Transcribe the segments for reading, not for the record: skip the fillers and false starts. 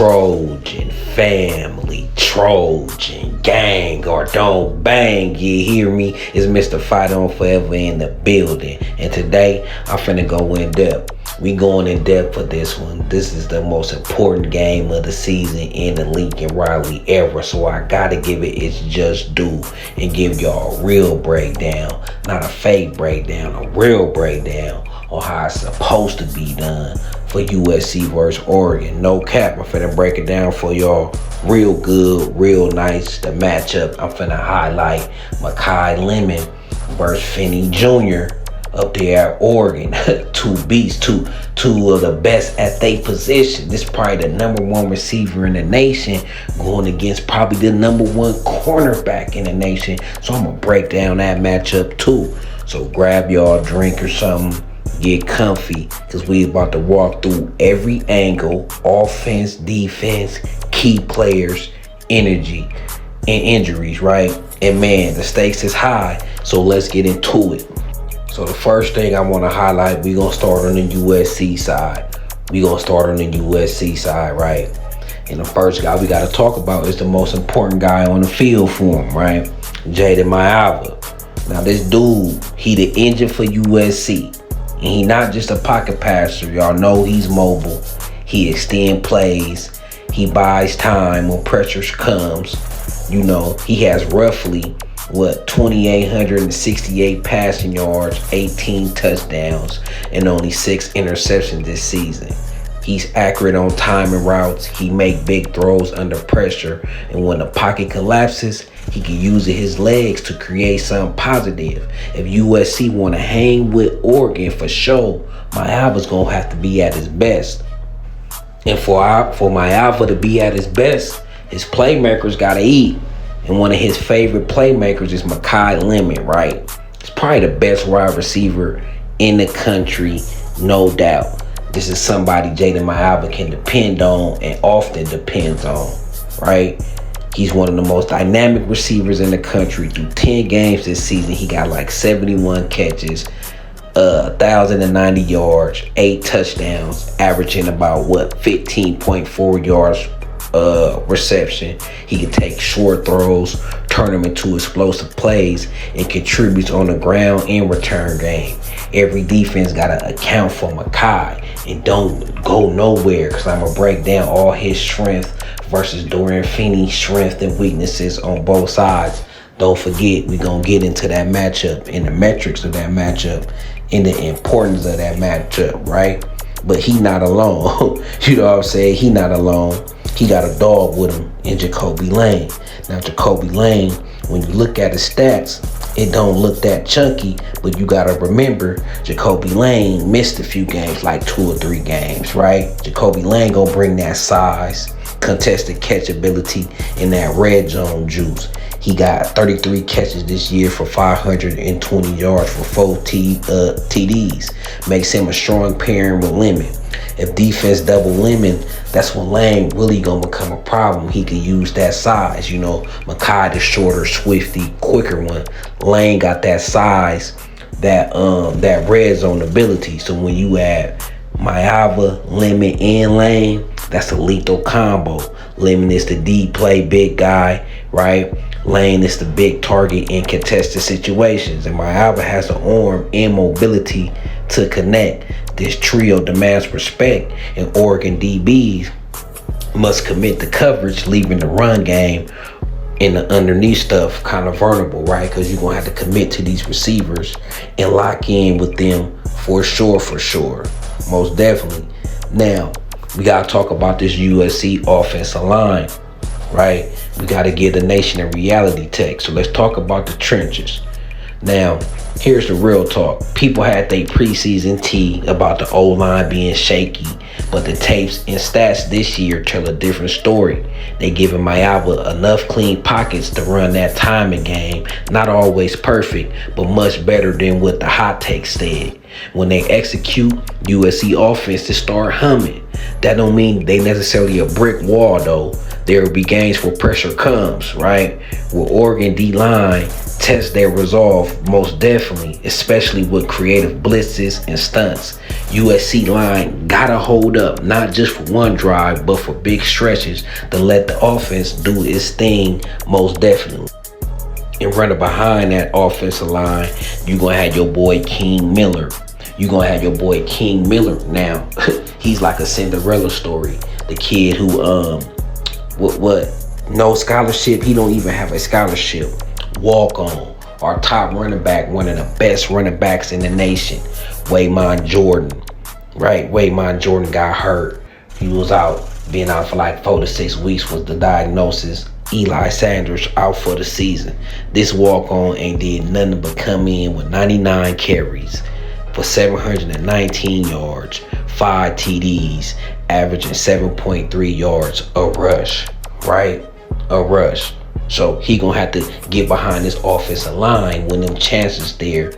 Trojan family, Trojan gang, or don't bang, you hear me? It's Mr. Fight On Forever in the building. And today, I'm finna go in depth. We going in depth for this one. This is the most important game of the season in the Lincoln Riley era. So I gotta give it its just due and give y'all a real breakdown. Not a fake breakdown, a real breakdown on how it's supposed to be done for USC versus Oregon. No cap, I'm finna break it down for y'all real good, real nice. The matchup, I'm finna highlight Makai Lemon versus Finney Jr. up there at Oregon. Two beasts, two of the best at their position. This is probably the number one receiver in the nation going against probably the number one cornerback in the nation. So I'm gonna break down that matchup too. So grab y'all a drink or something, get comfy, because we about to walk through every angle, offense, defense, key players, energy, and injuries, right? And man, the stakes is high, so let's get into it. So the first thing I want to highlight, we're going to start on the USC side. Right? And the first guy we got to talk about is the most important guy on the field for him, right? Jayden Maiava. Now this dude, he the engine for USC. And he not just a pocket passer. Y'all know he's mobile. He extend plays. He buys time when pressure comes. You know, he has roughly 2,868 passing yards, 18 touchdowns, and only 6 interceptions this season. He's accurate on time and routes. He make big throws under pressure, and when the pocket collapses, he can use his legs to create something positive. If USC want to hang with Oregon for sure, Maiava's gonna have to be at his best. And for Maiava to be at his best, his playmakers gotta eat. And one of his favorite playmakers is Makai Lemon, right? He's probably the best wide receiver in the country, no doubt. This is somebody Jayden Maiava can depend on and often depends on, right? He's one of the most dynamic receivers in the country. Through 10 games this season, he got like 71 catches, 1,090 yards, 8 touchdowns, averaging about 15.4 yards reception. He can take short throws, turn them into explosive plays, and contributes on the ground and return game. Every defense got to account for Makai, and don't go nowhere, because I'm going to break down all his strength versus Brandon Finney's strength and weaknesses on both sides. Don't forget, we're going to get into that matchup and the metrics of that matchup and the importance of that matchup, right? But he not alone. You know what I'm saying? He not alone. He got a dog with him in Jacoby Lane. Now, Jacoby Lane, when you look at his stats, it don't look that chunky, but you got to remember, Jacoby Lane missed a few games, like 2 or 3 games, right? Jacoby Lane gonna bring that size, contested catch ability, and that red zone juice. He got 33 catches this year for 520 yards for 4 TDs. Makes him a strong pairing with Lemon. If defense double Lemon, that's when Lane really gonna become a problem. He could use that size. You know, Makai the shorter, swifty, quicker one. Lane got that size, that red zone ability. So when you add Maiava, Lemon, and Lane, that's a lethal combo. Lemon is the deep play big guy, right? Lane is the big target in contested situations, and Maiava has the arm and mobility to connect. This trio demands respect, and Oregon DBs must commit to coverage, leaving the run game and the underneath stuff kind of vulnerable, right? Because you're going to have to commit to these receivers and lock in with them for sure. Most definitely. Now, we got to talk about this USC offensive line, right? We got to give the nation a reality check. So let's talk about the trenches. Now, here's the real talk. People had their preseason tea about the O-line being shaky, but the tapes and stats this year tell a different story. They giving Maiava enough clean pockets to run that timing game. Not always perfect, but much better than what the hot takes said. When they execute, USC offense to start humming. That don't mean they necessarily a brick wall though. There will be games where pressure comes, right? Where Oregon D-line test their resolve most definitely, especially with creative blitzes and stunts. USC line gotta hold up, not just for one drive, but for big stretches to let the offense do its thing most definitely. And running behind that offensive line, you're gonna have your boy King Miller. You're gonna have your boy King Miller now. He's like a Cinderella story. The kid who no scholarship, he don't even have a scholarship. Walk on. Our top running back, one of the best running backs in the nation, Waymon Jordan. Right? Waymon Jordan got hurt. He was out, being out for like 4 to 6 weeks was the diagnosis. Eli Sanders out for the season. This walk-on ain't did nothing but come in with 99 carries for 719 yards, 5 TDs, averaging 7.3 yards a rush, right? A rush. So he gonna have to get behind this offensive line when them chances there,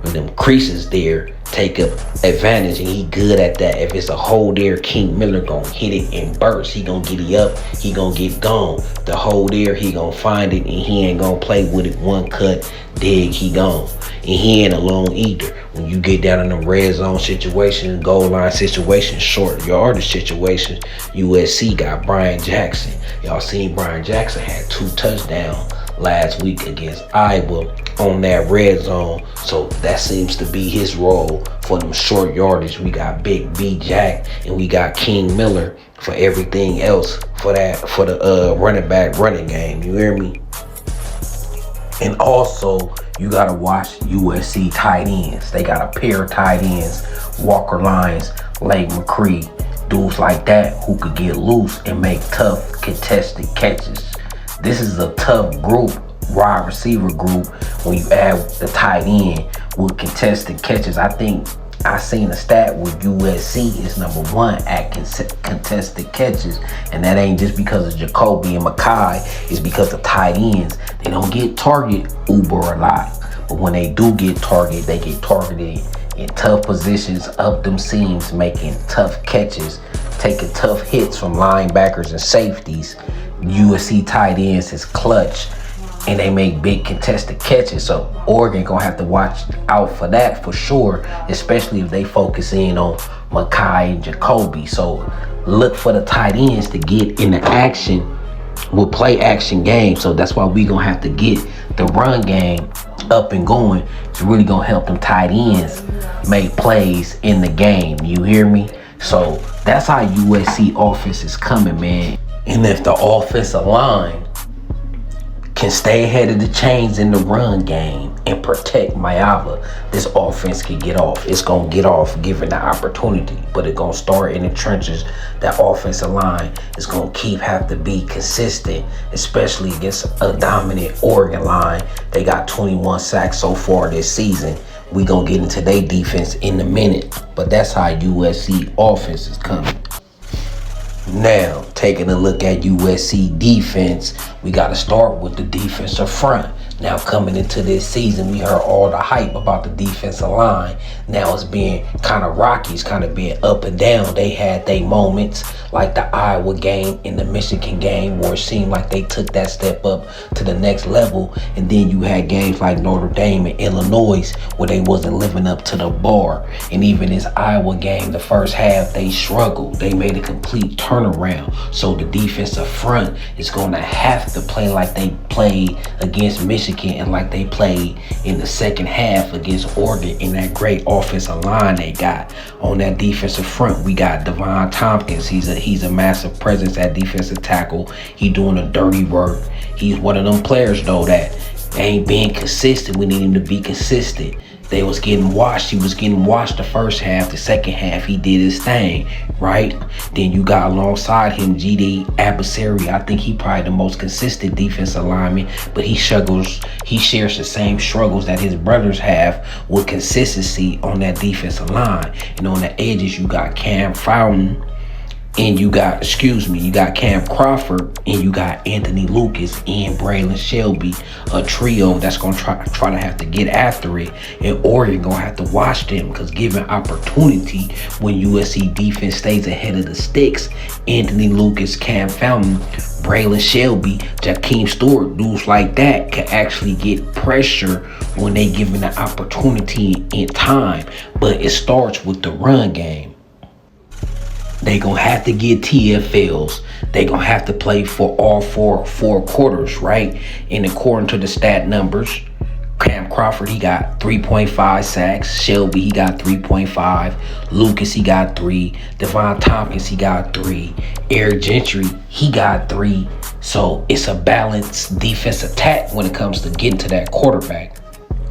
when them creases there, take up advantage, and he good at that. If it's a hole there, King Miller gonna hit it in bursts. He gonna get it up, he gonna get gone. The hole there, he gonna find it, and he ain't gonna play with it. One cut, dig, he gone. And he ain't alone either. When you get down in them red zone situations, goal line situations, short yardage situations, USC got Brian Jackson. Y'all seen Brian Jackson had 2 touchdowns last week against Iowa on that red zone. So that seems to be his role for them short yardage. We got Big B Jack and we got King Miller for everything else for the running back running game. You hear me? And also, you gotta watch USC tight ends. They got a pair of tight ends, Walker Lyons, Lake McCree, dudes like that who could get loose and make tough contested catches. This is a tough group, wide receiver group, when you add the tight end with contested catches. I think I seen a stat where USC is number 1 at contested catches, and that ain't just because of Jacoby and Makai. It's because the tight ends, they don't get target uber a lot, but when they do get targeted, they get targeted in tough positions, up them seams, making tough catches, taking tough hits from linebackers and safeties. USC tight ends is clutch, and they make big contested catches. So Oregon gonna have to watch out for that for sure, especially if they focus in on Makai and Jacoby. So look for the tight ends to get into action with play action games. So that's why we gonna have to get the run game up and going. It's really gonna help them tight ends make plays in the game. You hear me? So that's how USC offense is coming, man. And if the offensive line can stay ahead of the chains in the run game and protect Maiava, this offense can get off. It's going to get off given the opportunity, but it's going to start in the trenches. That offensive line is going to have to be consistent, especially against a dominant Oregon line. They got 21 sacks so far this season. We going to get into their defense in a minute, but that's how USC offense is coming. Now, taking a look at USC defense, we got to start with the defensive front. Now, coming into this season, we heard all the hype about the defensive line. Now it's being kind of rocky. It's kind of being up and down. They had their moments, like the Iowa game and the Michigan game, where it seemed like they took that step up to the next level. And then you had games like Notre Dame and Illinois, where they wasn't living up to the bar. And even this Iowa game, the first half, they struggled. They made a complete turnaround. So the defensive front is going to have to play like they played against Michigan and like they played in the second half against Oregon in that great offensive line they got. On that defensive front, we got Devon Tompkins. He's a massive presence at defensive tackle. He doing the dirty work. He's one of them players though that ain't being consistent. We need him to be consistent. They was getting washed. He was getting washed the first half. The second half, he did his thing, right? Then you got alongside him GD Abasari. I think he probably the most consistent defensive lineman, but he struggles. He shares the same struggles that his brothers have with consistency on that defensive line. And on the edges, you got Cam Fountain and you got Cam Crawford, and you got Anthony Lucas and Braylon Shelby, a trio that's gonna try to have to get after it, and Oregon gonna have to watch them, because given opportunity, when USC defense stays ahead of the sticks, Anthony Lucas, Cam Fountain, Braylon Shelby, Jakeem Stewart, dudes like that can actually get pressure when they given the opportunity in time. But it starts with the run game. They gonna have to get TFLs. They gonna have to play for all four quarters, right? And according to the stat numbers, Cam Crawford, he got 3.5 sacks. Shelby, he got 3.5. Lucas, he got 3. Devon Tompkins, he got 3. Eric Gentry, he got 3. So it's a balanced defense attack when it comes to getting to that quarterback.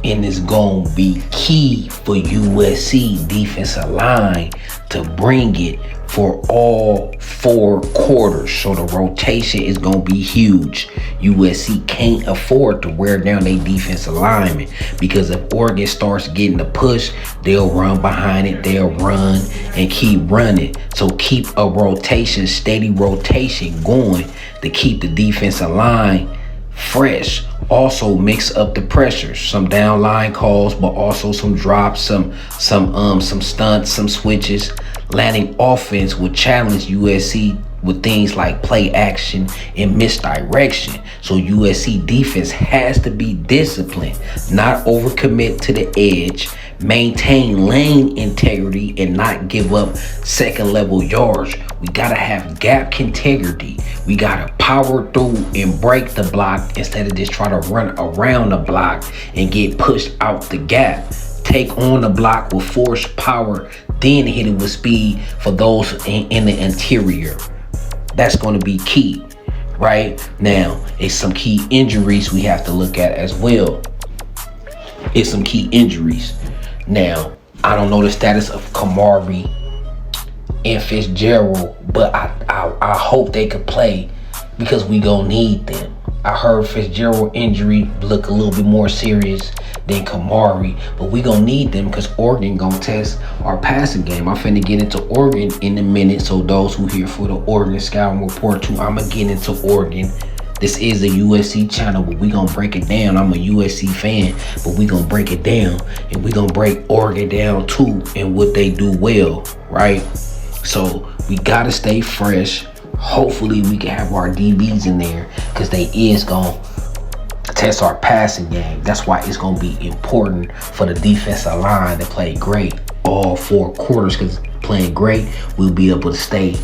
And it's going to be key for USC defensive line to bring it for all 4 quarters. So the rotation is going to be huge. USC can't afford to wear down their defensive linemen, because if Oregon starts getting the push, they'll run behind it. They'll run and keep running. So keep a steady rotation going to keep the defensive line fresh. Also mix up the pressures, some down line calls, but also some drops, some stunts, some switches. Landing offense will challenge USC with things like play action and misdirection. So USC defense has to be disciplined, not overcommit to the edge, maintain lane integrity, and not give up second level yards. We gotta have gap integrity. We gotta power through and break the block instead of just try to run around the block and get pushed out the gap. Take on the block with force, power, then hit it with speed for those in the interior. That's going to be key. Right now, it's some key injuries we have to look at as well. It's some key injuries. Now, I don't know the status of Kamari and Fitzgerald, but I hope they could play, because we gonna need them. I heard Fitzgerald injury look a little bit more serious than Kamari, but we gonna need them because Oregon gonna test our passing game. I'm finna get into Oregon in a minute, so those who here for the Oregon Scouting Report too, I'ma get into Oregon. This is a USC channel, but we gonna break it down. I'm a USC fan, but we gonna break it down, and we gonna break Oregon down too and what they do well, right? So we gotta stay fresh. Hopefully we can have our DBs in there, because they is gonna test our passing game. That's why it's gonna be important for the defensive line to play great all 4 quarters, because playing great, we'll be able to stay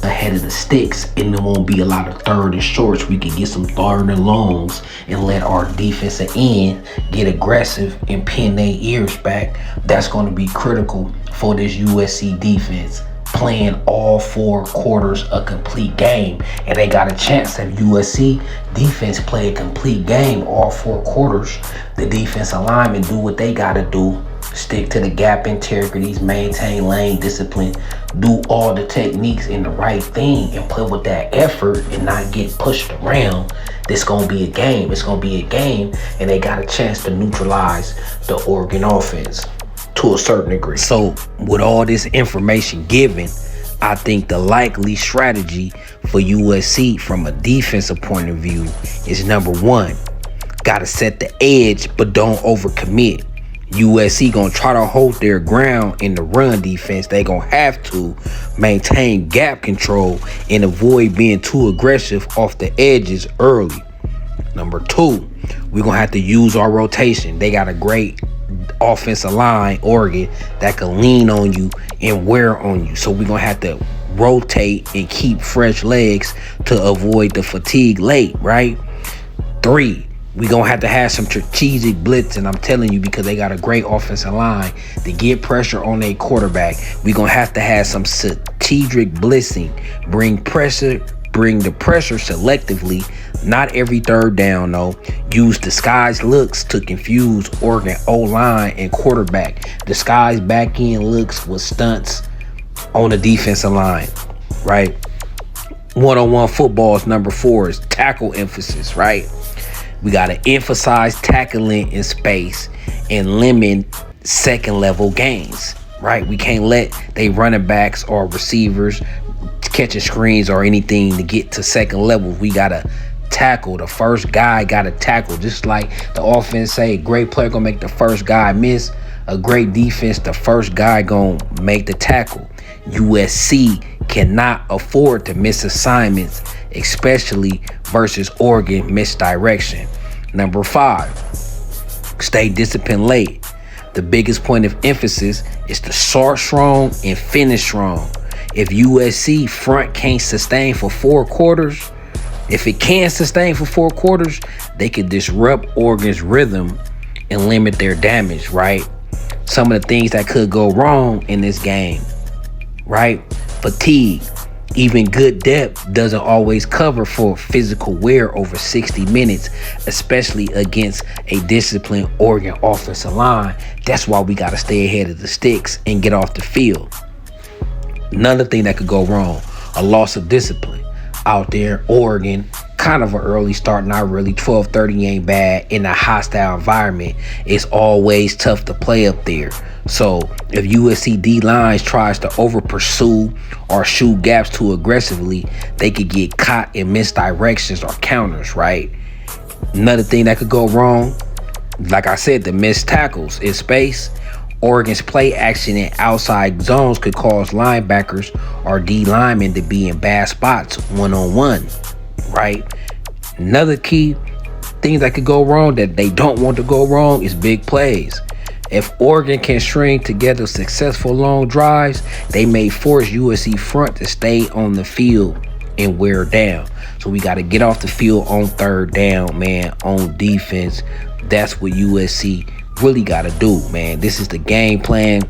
ahead of the sticks, and there won't be a lot of third and shorts. We can get some third and longs and let our defensive end get aggressive and pin their ears back. That's going to be critical for this USC defense, playing all 4 quarters a complete game. And they got a chance if USC defense play a complete game all 4 quarters. The defensive linemen do what they got to do. Stick to the gap integrities, maintain lane discipline, do all the techniques in the right thing, and play with that effort and not get pushed around. This gonna be a game. It's gonna be a game, and they got a chance to neutralize the Oregon offense to a certain degree. So with all this information given, I think the likely strategy for USC from a defensive point of view is, number 1, gotta set the edge but don't overcommit. USC gonna try to hold their ground in the run defense. They gonna have to maintain gap control and avoid being too aggressive off the edges early. Number 2, we're gonna have to use our rotation. They got a great offensive line, Oregon, that can lean on you and wear on you. So we're gonna have to rotate and keep fresh legs to avoid the fatigue late, right? 3, we're going to have some strategic blitzing, I'm telling you, because they got a great offensive line to get pressure on their quarterback. We're going to have some strategic blitzing. Bring the pressure selectively, not every third down, though. Use disguised looks to confuse Oregon O-line and quarterback. Disguised back-end looks with stunts on the defensive line, right? One-on-one football is number 4, is tackle emphasis, right? We got to emphasize tackling in space and limit second level gains, right? We can't let they running backs or receivers catching screens or anything to get to second level. We gotta tackle. The first guy gotta tackle. Just like the offense say, great player gonna make the first guy miss. A great defense, the first guy gonna make the tackle. USC cannot afford to miss assignments, especially versus Oregon misdirection. Number 5, stay disciplined late. The biggest point of emphasis is to start strong and finish strong. If USC front can't sustain for 4 quarters, if it can sustain for 4 quarters, they could disrupt Oregon's rhythm and limit their damage, right? Some of the things that could go wrong in this game, right? Fatigue. Even good depth doesn't always cover for physical wear over 60 minutes, especially against a disciplined Oregon offensive line. That's why we got to stay ahead of the sticks and get off the field. Another thing that could go wrong, a loss of discipline. Out there, Oregon, kind of an early start, not really. 12:30 ain't bad. In a hostile environment, it's always tough to play up there. So if USC D-line tries to over pursue or shoot gaps too aggressively, they could get caught in misdirections or counters, right? Another thing that could go wrong, like I said, the missed tackles in space. Oregon's play action in outside zones could cause linebackers or D linemen to be in bad spots one-on-one, right? Another key thing that could go wrong that they don't want to go wrong is big plays. If Oregon can string together successful long drives, they may force USC front to stay on the field and wear down. So we got to get off the field on 3rd down, man, on defense. That's what USC really got to do, man. This is the game plan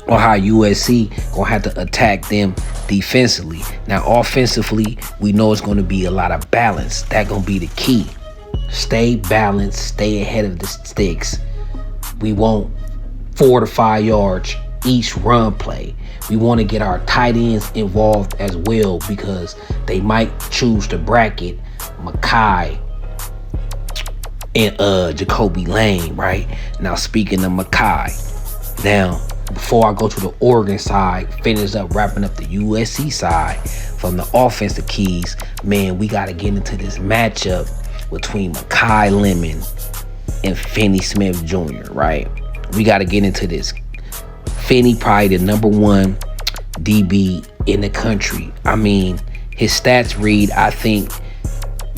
on how USC gonna have to attack them defensively. Now, offensively, we know it's gonna be a lot of balance. That gonna be the key. Stay balanced, stay ahead of the sticks. We want 4 to 5 yards each run play. We want to get our tight ends involved as well, because they might choose to bracket Makai and Jacoby Lane, right? Now, speaking of Makai, now, before I go to the Oregon side, finish up wrapping up the USC side, from the offensive keys, man, we got to get into this matchup between Makai Lemon and Finney Smith Jr., right? We got to get into this. Finney probably the number 1 DB in the country. I mean, his stats read, I think,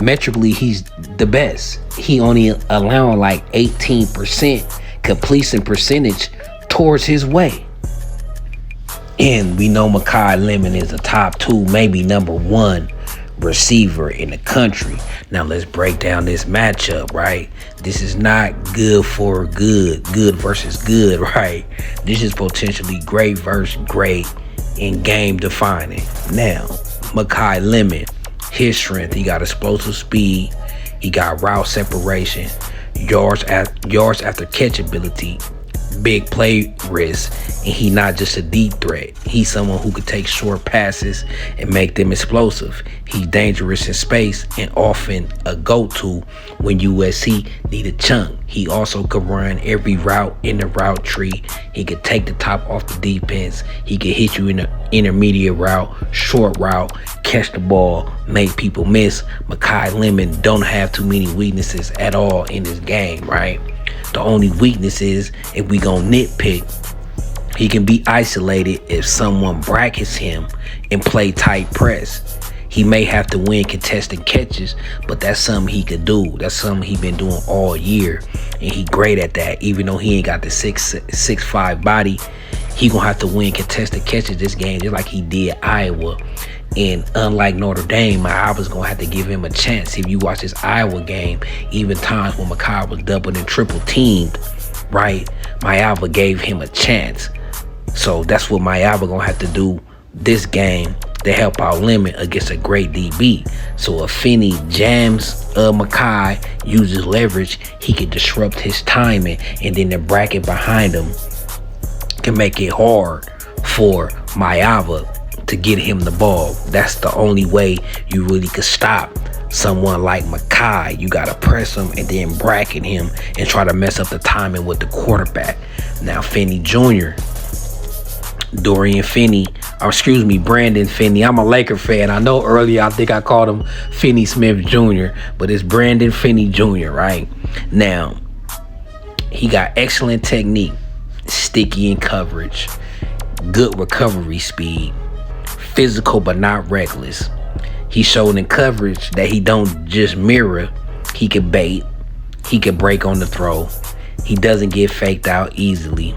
metrically, he's the best. He only allowing like 18% completion percentage towards his way. And we know Makai Lemon is the top 2, maybe number 1 receiver in the country. Now let's break down this matchup, right? This is not good for good versus good, right? This is potentially great versus great and game defining. Now, Makai Lemon, his strength, he got explosive speed, he got route separation, yards after catch ability, big play risk, and he not just a deep threat. He's someone who could take short passes and make them explosive. He's dangerous in space and often a go-to when USC need a chunk. He also could run every route in the route tree. He could take the top off the defense. He could hit you in the intermediate route, short route, catch the ball, make people miss. Makai Lemon don't have too many weaknesses at all in this game, right? The only weakness is, if we gonna nitpick, he can be isolated if someone brackets him and play tight press. He may have to win contested catches, but that's something he could do. That's something he been doing all year, and he great at that. Even though he ain't got the 6'5" body, he gonna have to win contested catches this game, just like he did Iowa. And unlike Notre Dame, Maiava's gonna have to give him a chance. If you watch this Iowa game, even times when Makai was doubled and triple teamed, right, Maiava gave him a chance. So that's what Maiava gonna have to do this game to help out Lemon against a great DB. So if Finney jams Makai, uses leverage, he can disrupt his timing, and then the bracket behind him can make it hard for Maiava to get him the ball. That's the only way you really could stop someone like Makai. You gotta press him and then bracket him and try to mess up the timing with the quarterback. Now, Finney Jr., Brandon Finney. I'm a Laker fan. I know earlier I think I called him Finney Smith Jr., but it's Brandon Finney Jr., right? Now, he got excellent technique, sticky in coverage, good recovery speed, physical but not reckless. He showed in coverage that he don't just mirror, he can bait, he can break on the throw. He doesn't get faked out easily.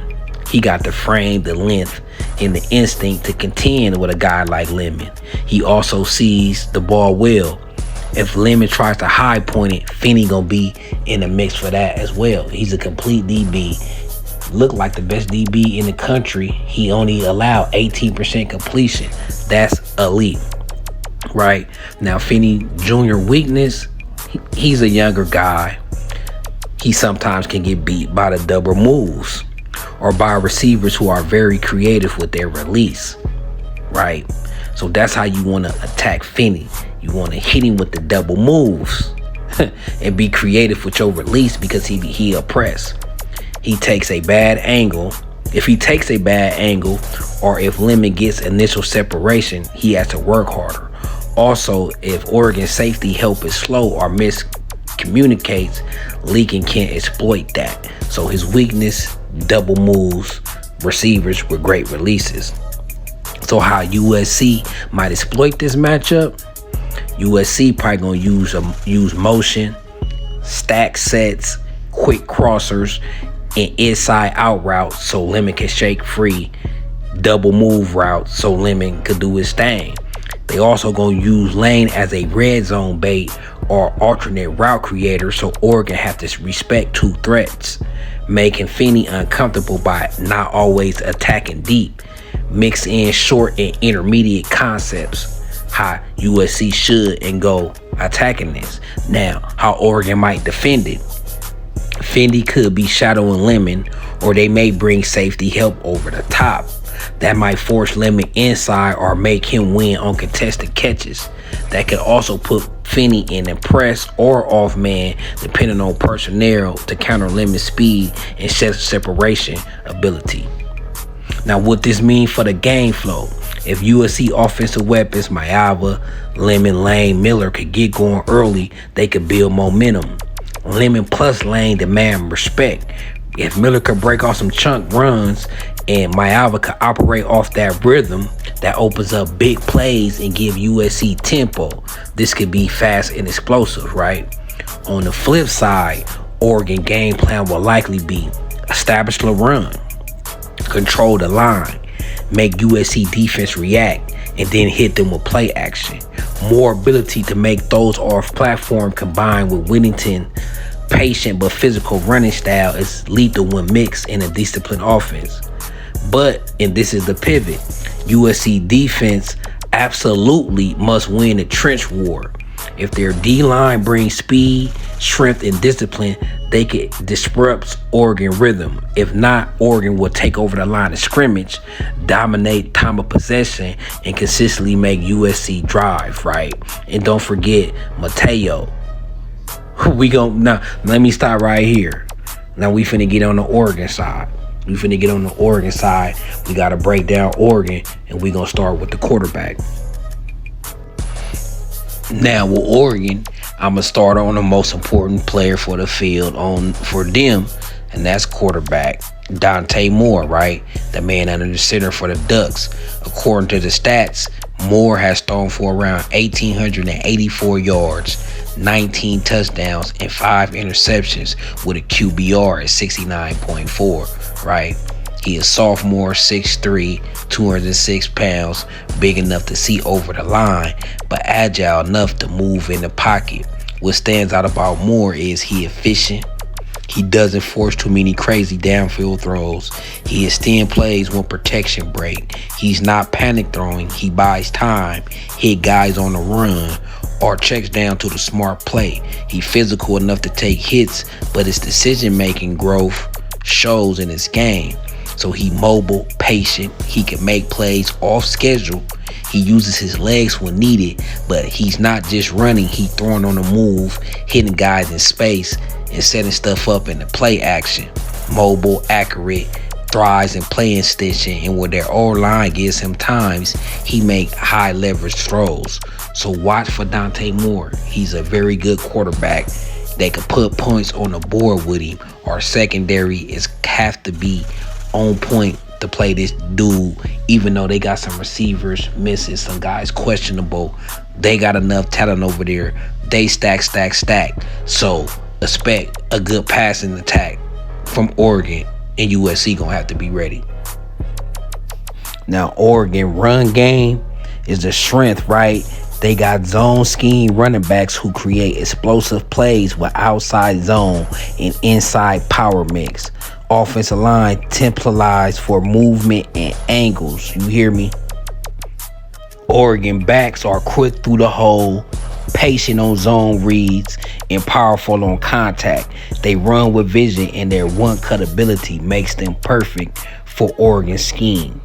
He got the frame, the length, and the instinct to contend with a guy like Lemon. He also sees the ball well. If Lemon tries to high point it, Finney gonna be in the mix for that as well. He's a complete DB. Look like the best DB in the country. He only allowed 18% completion. That's elite, right? Now, Finney Jr. weakness, he's a younger guy. He sometimes can get beat by the double moves or by receivers who are very creative with their release, right? So that's how you want to attack Finney. You want to hit him with the double moves and be creative with your release because he oppress. He takes a bad angle. If he takes a bad angle or if Lemon gets initial separation, he has to work harder. Also, if Oregon safety help is slow or miscommunicates, Leakin can't exploit that. So his weakness, double moves, receivers with great releases. So how USC might exploit this matchup? USC probably gonna use motion, stack sets, quick crossers, and inside out routes so Lemon can shake free, double move routes so Lemon could do his thing. They also gonna use lane as a red zone bait or alternate route creator so Oregon have to respect two threats, making Finney uncomfortable by not always attacking deep. Mix in short and intermediate concepts, how USC should and go attacking this. Now, how Oregon might defend it. Finney could be shadowing Lemon, or they may bring safety help over the top. That might force Lemon inside or make him win on contested catches. That could also put Finney in a press or off man, depending on personnel, to counter Lemon's speed and separation ability. Now, what this mean for the game flow? If USC offensive weapons, Maiava, Lemon, Lane, Miller could get going early, they could build momentum. Lemon plus Lane demand respect. If Miller could break off some chunk runs and Maiava could operate off that rhythm, that opens up big plays and give USC tempo. This could be fast and explosive, right? On the flip side, Oregon game plan will likely be establish the run, control the line, make USC defense react, and then hit them with play action. More ability to make those off platform combined with Whittington patient but physical running style is lethal when mixed in a disciplined offense. But, and this is the pivot, USC defense absolutely must win the trench war. If their D-line brings speed, strength, and discipline, they could disrupt Oregon rhythm. If not, Oregon will take over the line of scrimmage, dominate time of possession, and consistently make USC drive, right? And don't forget Mateo. Now, let me stop right here. Now we finna get on the Oregon side. We gotta break down Oregon, and we gonna start with the quarterback. Now with Oregon, I'm gonna start on the most important player for the field for them, and that's quarterback Dante Moore, right? The man under the center for the Ducks. According to the stats, Moore has thrown for around 1,884 yards, 19 touchdowns, and 5 interceptions with a QBR at 69.4, right? He is sophomore, 6'3", 206 pounds, big enough to see over the line, but agile enough to move in the pocket. What stands out about Moore is he efficient. He doesn't force too many crazy downfield throws. He extends plays when protection break. He's not panic throwing. He buys time, hit guys on the run, or checks down to the smart play. He's physical enough to take hits, but his decision-making growth shows in his game. So he mobile, patient. He can make plays off schedule. He uses his legs when needed, but he's not just running. He's throwing on the move, hitting guys in space, and setting stuff up in the play action. Mobile, accurate, thrives in playing stitching, and when their O-line gives him times, he make high leverage throws. So watch for Dante Moore. He's a very good quarterback that could put points on the board with him. Our secondary is have to be on point to play this dude, even though they got some receivers missing, some guys questionable. They got enough talent over there. They stack. So expect a good passing attack from Oregon, and USC gonna have to be ready. Now, Oregon run game is the strength, right? They got zone scheme running backs who create explosive plays with outside zone and inside power mix. Offensive line templarized for movement and angles. You hear me? Oregon backs are quick through the hole, patient on zone reads, and powerful on contact. They run with vision, and their one-cut ability makes them perfect for Oregon's scheme.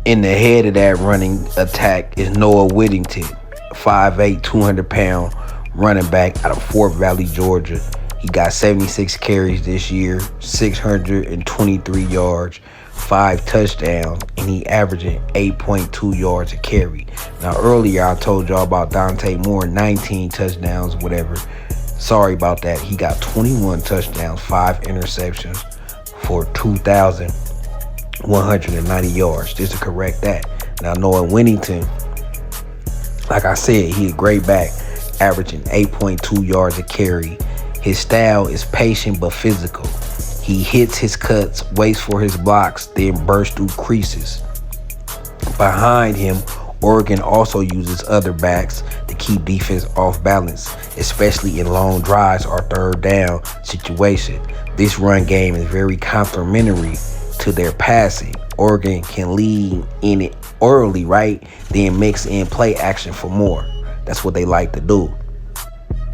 In the head of that running attack is Noah Whittington, 5'8", 200-pound running back out of Fort Valley, Georgia. He got 76 carries this year, 623 yards, 5 touchdowns, and he averaging 8.2 yards a carry. Now, earlier I told y'all about Dante Moore, 19 touchdowns, whatever. Sorry about that. He got 21 touchdowns, 5 interceptions for 2,190 yards. Just to correct that. Now, Noah Whittington, like I said, he's a great back, averaging 8.2 yards a carry. His style is patient but physical. He hits his cuts, waits for his blocks, then bursts through creases. Behind him, Oregon also uses other backs to keep defense off balance, especially in long drives or third down situation. This run game is very complementary to their passing. Oregon can lead in it early, right? Then mix in play action for more. That's what they like to do.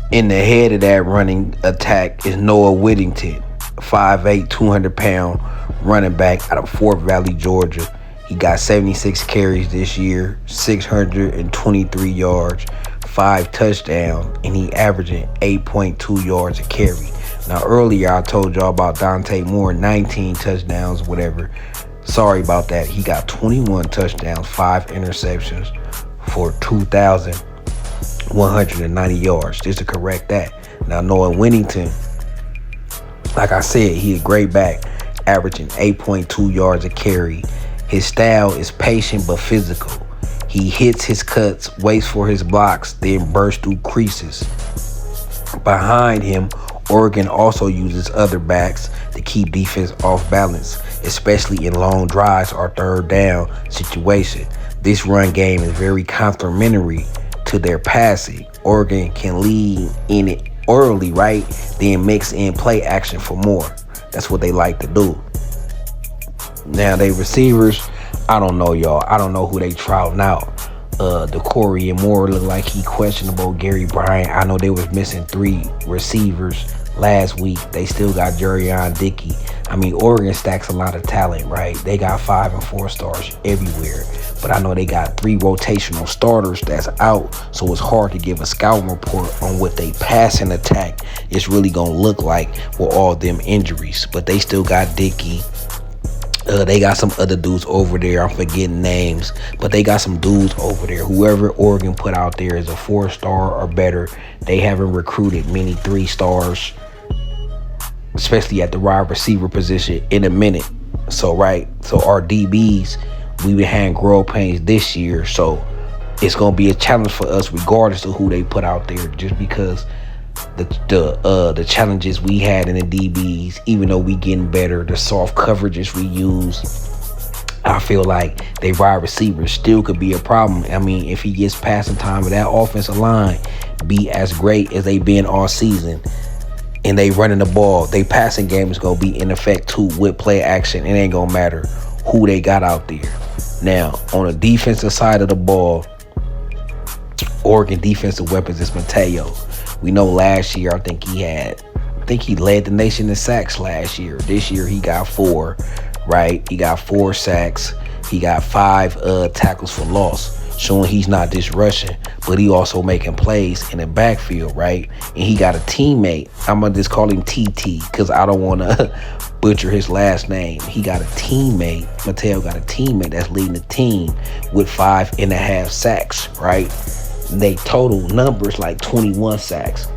In the head of that running attack is Noah Whittington, 5'8", 200-pound running back out of Fort Valley, Georgia. He got 76 carries this year, 623 yards, 5 touchdowns, and he averaging 8.2 yards a carry. Now, earlier I told y'all about Dante Moore, 19 touchdowns, whatever. Sorry about that. He got 21 touchdowns, 5 interceptions for 2,190 yards. Just to correct that. Now, Noah Whittington, like I said, he's a great back, averaging 8.2 yards a carry. His style is patient but physical. He hits his cuts, waits for his blocks, then bursts through creases. Behind him, Oregon also uses other backs to keep defense off balance, especially in long drives or third down situation. This run game is very complementary to their passing. Oregon can lead in it early, right? Then mix in play action for more. That's what they like to do. Now, they receivers, I don't know, y'all. I don't know who they trouting out. Corey and Moore look like he questionable. Gary Bryant, I know they was missing 3 receivers last week. They still got Jurion Dickey. I mean, Oregon stacks a lot of talent, right? They got 5 and 4 stars everywhere. But I know they got 3 rotational starters that's out, so it's hard to give a scouting report on what they passing attack is really going to look like with all them injuries. But they still got Dickey. They got some other dudes over there. I'm forgetting names, but they got some dudes over there. Whoever Oregon put out there is a 4-star or better. They haven't recruited many 3 stars, especially at the wide receiver position, in a minute. So our DBs, we been having growth pains this year, so it's gonna be a challenge for us regardless of who they put out there, just because the challenges we had in the DBs, even though we getting better, the soft coverages we use, I feel like they wide receivers still could be a problem. I mean, if he gets passing time with that offensive line be as great as they been all season, and they running the ball, they passing game is gonna be in effect too with play action. It ain't gonna matter who they got out there. Now, on the defensive side of the ball, Oregon defensive weapons is Mateo. We know last year, I think he led the nation in sacks last year. This year he got 4, right? He got 4 sacks. He got 5 tackles for loss. showing he's not just rushing, but he also making plays in the backfield, right? And he got a teammate. I'm gonna just call him TT because I don't want to butcher his last name. He got a teammate. Mateo got a teammate that's leading the team with 5.5 sacks, right? And they total numbers like 21 sacks.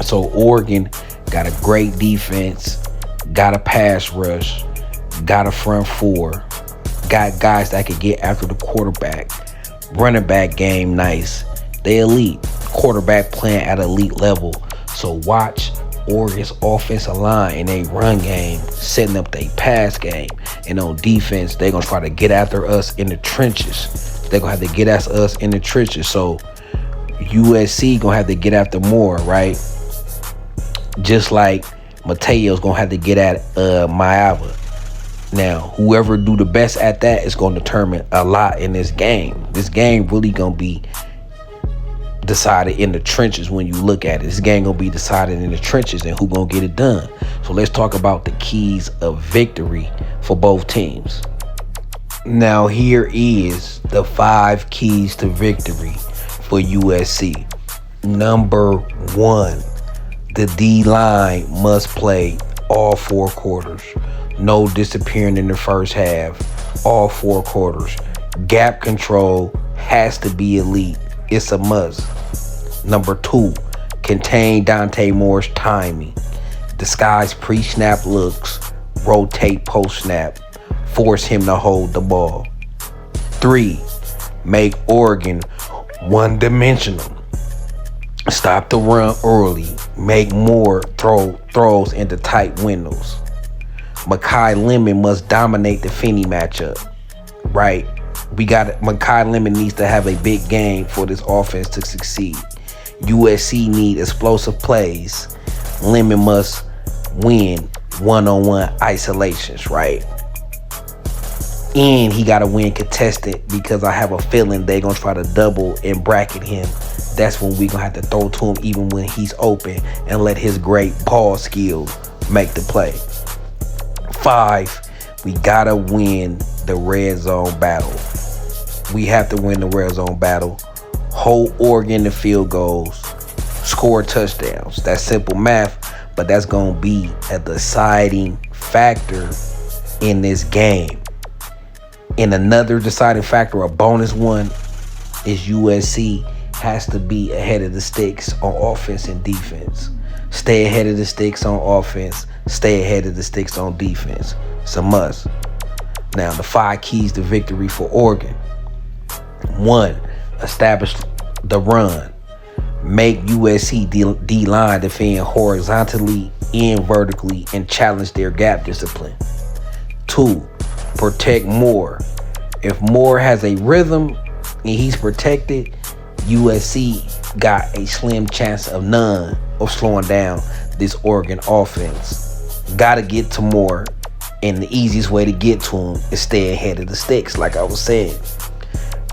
So Oregon got a great defense, got a pass rush, got a front four, got guys that could get after the quarterback. Running back game nice. They elite. Quarterback playing at elite level. So watch Oregon's offensive line and they run game, setting up their pass game. And on defense, they're going to try to get after us in the trenches. They're going to have to get at us in the trenches. So USC going to have to get after Moore, right? Just like Mateo's going to have to get at Maiava. Now, whoever do the best at that is going to determine a lot in this game. This game really going to be decided in the trenches when you look at it. This game going to be decided in the trenches and who going to get it done. So let's talk about the keys of victory for both teams. Now, here is the 5 keys to victory for USC. Number 1, the D-line must play all 4 quarters. No disappearing in the first half. All 4 quarters. Gap control has to be elite. It's a must. Number 2, contain Dante Moore's timing. Disguise pre-snap looks. Rotate post-snap. Force him to hold the ball. 3, make Oregon one-dimensional. Stop the run early. Make Moore throws into tight windows. Makai Lemon must dominate the Finney matchup, right? Makai Lemon needs to have a big game for this offense to succeed. USC need explosive plays. Lemon must win one-on-one isolations, right? And he got to win contested because I have a feeling they're going to try to double and bracket him. That's when we're going to have to throw to him even when he's open and let his great ball skill make the play. 5, we got to win the red zone battle. We have to win the red zone battle. Hold Oregon to field goals. Score touchdowns. That's simple math, but that's going to be a deciding factor in this game. And another deciding factor, a bonus one, is USC has to be ahead of the sticks on offense and defense. Stay ahead of the sticks on offense. Stay ahead of the sticks on defense. It's a must. Now, the 5 keys to victory for Oregon. 1, establish the run. Make USC D-line defend horizontally and vertically and challenge their gap discipline. 2, protect Moore. If Moore has a rhythm and he's protected, USC got a slim chance of none of slowing down this Oregon offense. Got to get to Moore, and the easiest way to get to him is stay ahead of the sticks, like I was saying.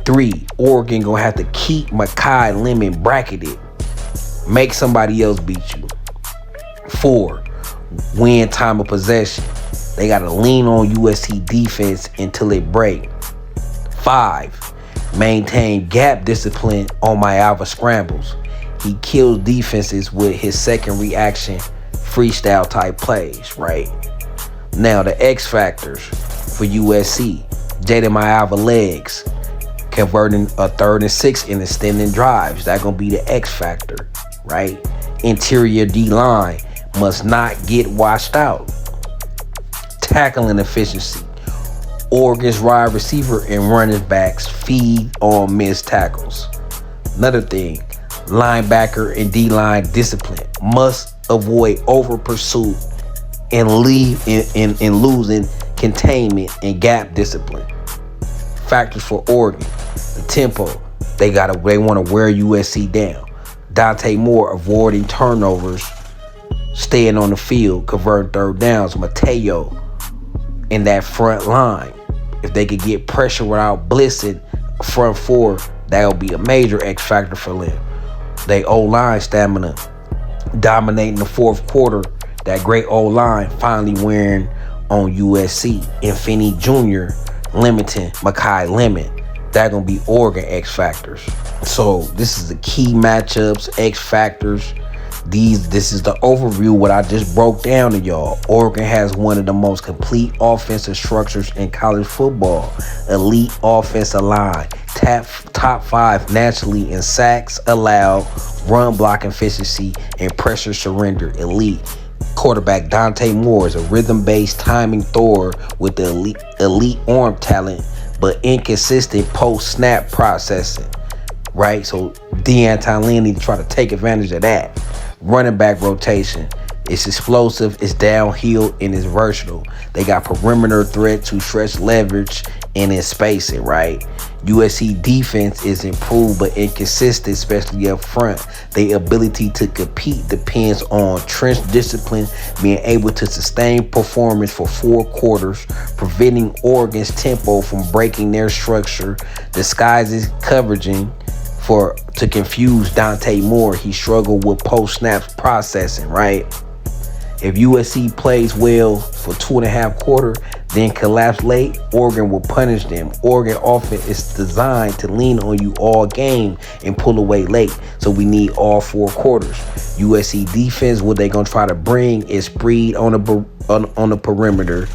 3, Oregon gonna have to keep Makai Lemon bracketed. Make somebody else beat you. 4, win time of possession. They got to lean on USC defense until it break. 5, maintain gap discipline on Maiava scrambles. He kills defenses with his second reaction freestyle type plays, right? Now the X factors for USC. Jayden Maiava legs, converting a 3rd and 6 in extending drives. That's going to be the X factor, right? Interior D-line must not get washed out. Tackling efficiency. Oregon's wide receiver and running backs feed on missed tackles. Another thing, linebacker and D-line discipline must avoid over pursuit and leave in losing containment and gap discipline. Factors for Oregon: the tempo. They want to wear USC down. Dante Moore avoiding turnovers, staying on the field, converting 3rd downs. Mateo in that front line. If they could get pressure without blitzing front 4, that would be a major X factor for them. They O-line stamina, dominating the 4th quarter. That great O-line finally wearing on USC. And Finney Jr. limiting Makai Lemon. That gonna be Oregon X factors. So this is the key matchups, X factors. This is the overview what I just broke down to y'all. Oregon has one of the most complete offensive structures in college football. Elite offensive line, top 5 nationally in sacks allowed, run block efficiency, and pressure surrender. Elite quarterback Dante Moore is a rhythm-based timing thrower with the elite arm talent, but inconsistent post-snap processing. Right, so D'Anton Lynn need to try to take advantage of that. Running back rotation. It's explosive, it's downhill, and it's versatile. They got perimeter threats who stretch leverage and in spacing, right? USC defense is improved but inconsistent, especially up front. Their ability to compete depends on trench discipline, being able to sustain performance for 4 quarters, preventing Oregon's tempo from breaking their structure, disguises coveraging to confuse Dante Moore. He struggled with post-snap processing, right? If USC plays well for 2.5 quarters, then collapse late, Oregon will punish them. Oregon offense is designed to lean on you all game and pull away late. So we need all 4 quarters. USC defense, what they gonna try to bring is speed on the perimeter,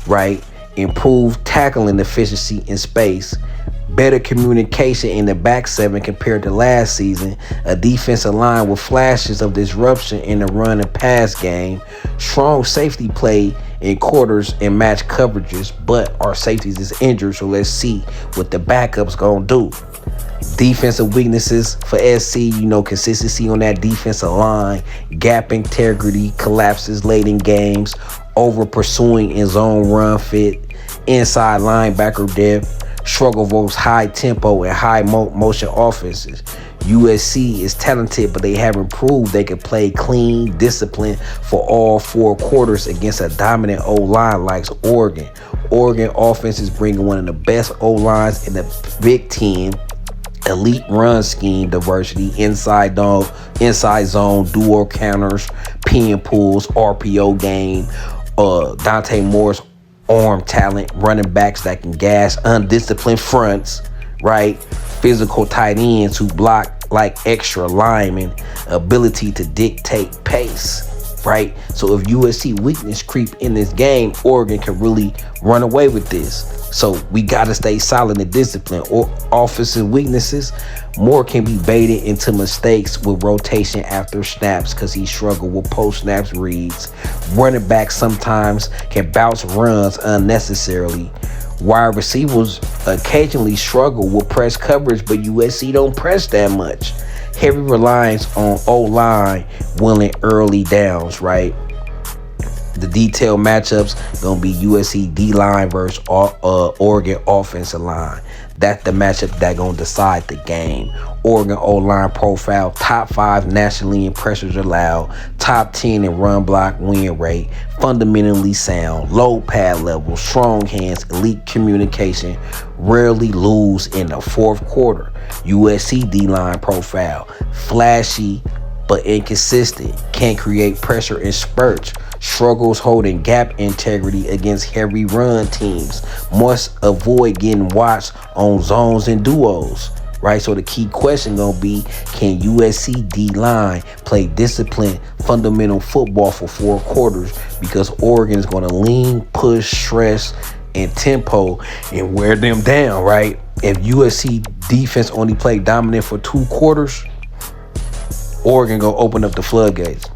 right? Improve tackling efficiency in space. Better communication in the back 7 compared to last season. A defensive line with flashes of disruption in the run and pass game. Strong safety play in quarters and match coverages, but our safeties is injured, so let's see what the backups gonna do. Defensive weaknesses for SC, consistency on that defensive line, gap integrity, collapses late in games, over pursuing in zone run fit, inside linebacker depth, struggle with high tempo and high motion offenses. USC is talented, but they haven't proved they can play clean, disciplined for all 4 quarters against a dominant O-line like Oregon. Oregon offense is bringing one of the best O-lines in the Big Ten. Elite run scheme diversity, inside zone, dual counters, pin pulls, RPO game. Dante Moore's arm talent, running backs that can gas, undisciplined fronts, right? Physical tight ends who block like extra linemen, ability to dictate pace, right? So if USC weakness creep in this game, Oregon can really run away with this. So we got to stay solid and disciplined. Or offensive weaknesses, Moore can be baited into mistakes with rotation after snaps because he struggled with post-snaps reads. Running backs sometimes can bounce runs unnecessarily. Wide receivers occasionally struggle with press coverage, but USC don't press that much. Heavy reliance on O-line winning early downs, right? The detailed matchups gonna be USC D-line versus Oregon offensive line. That's the matchup that gonna decide the game. Oregon O-line profile, top 5 nationally in pressures allowed, top 10 in run block win rate, fundamentally sound, low pad level, strong hands, elite communication, rarely lose in the 4th quarter. USC D-line profile, flashy but inconsistent, can't create pressure in spurts, struggles holding gap integrity against heavy run teams, must avoid getting watched on zones and duos, right? So the key question gonna be, can USC D-line play disciplined, fundamental football for 4 quarters? Because Oregon is gonna lean, push, stress, and tempo and wear them down, right? If USC defense only play dominant for 2 quarters, Oregon gonna open up the floodgates.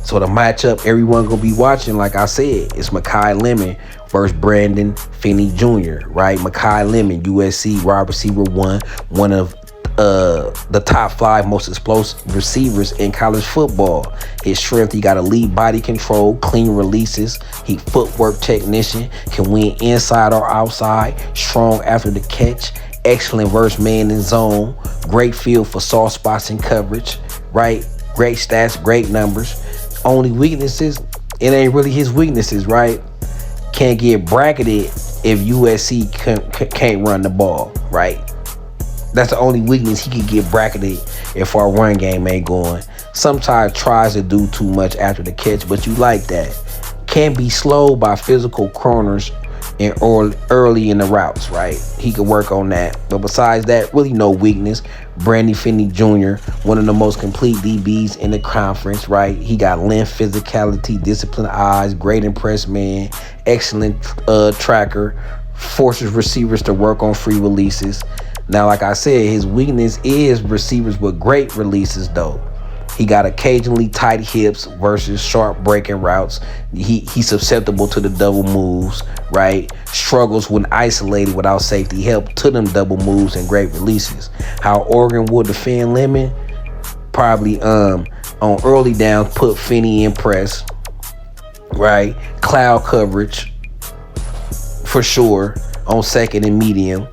So the matchup everyone gonna be watching, like I said, is Makai Lemon versus Brandon Finney Jr, right? Makai Lemon, USC wide receiver 1, one of the top 5 most explosive receivers in college football. His strength, he got elite body control, clean releases, he footwork technician, can win inside or outside, strong after the catch, excellent versus man in zone, great feel for soft spots and coverage, right? Great stats, great numbers. Only weaknesses, it ain't really his weaknesses, right? Can't get bracketed if USC can't run the ball, right? That's the only weakness. He could get bracketed if our run game ain't going. Sometimes tries to do too much after the catch, but you like that. Can be slowed by physical corners and early in the routes, right? He could work on that. But besides that, really no weakness. Brandon Finney Jr, one of the most complete DBs in the conference, right? He got length, physicality, disciplined eyes, great impress man, excellent tracker, forces receivers to work on free releases. Now, like I said, his weakness is receivers with great releases, though. He got occasionally tight hips versus sharp breaking routes. He's susceptible to the double moves, right? Struggles when isolated without safety help to them double moves and great releases. How Oregon will defend Lemon? Probably on early downs, put Finney in press, right? Cloud coverage for sure on second and medium.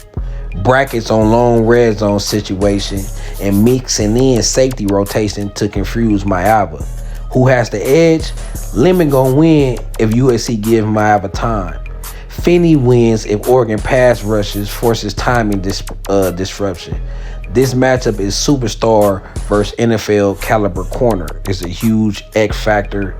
Brackets on long red zone situation, and mixing in safety rotation to confuse Maiava. Who has the edge? Lemon gonna win if USC give Maiava time. Finney wins if Oregon pass rushes forces timing disruption. This matchup is superstar versus NFL caliber corner. It's a huge X factor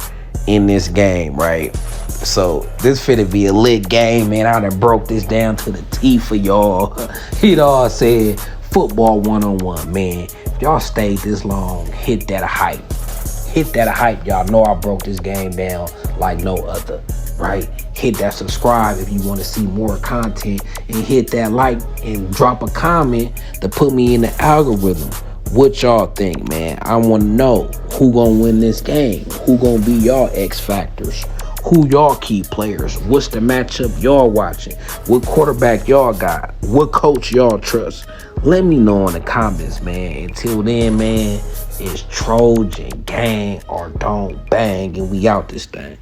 in this game, right? So this finna be a lit game, man. I done broke this down to the T for y'all. It all said football 1-on-1, man. If y'all stayed this long, hit that hype. Hit that hype. Y'all know I broke this game down like no other, right? Hit that subscribe if you want to see more content, and hit that like and drop a comment to put me in the algorithm. What y'all think, man? I want to know who gonna win this game. Who gonna be y'all X factors? Who y'all key players? What's the matchup y'all watching? What quarterback y'all got? What coach y'all trust? Let me know in the comments, man. Until then, man, it's Trojan gang or don't bang, and we out this thing.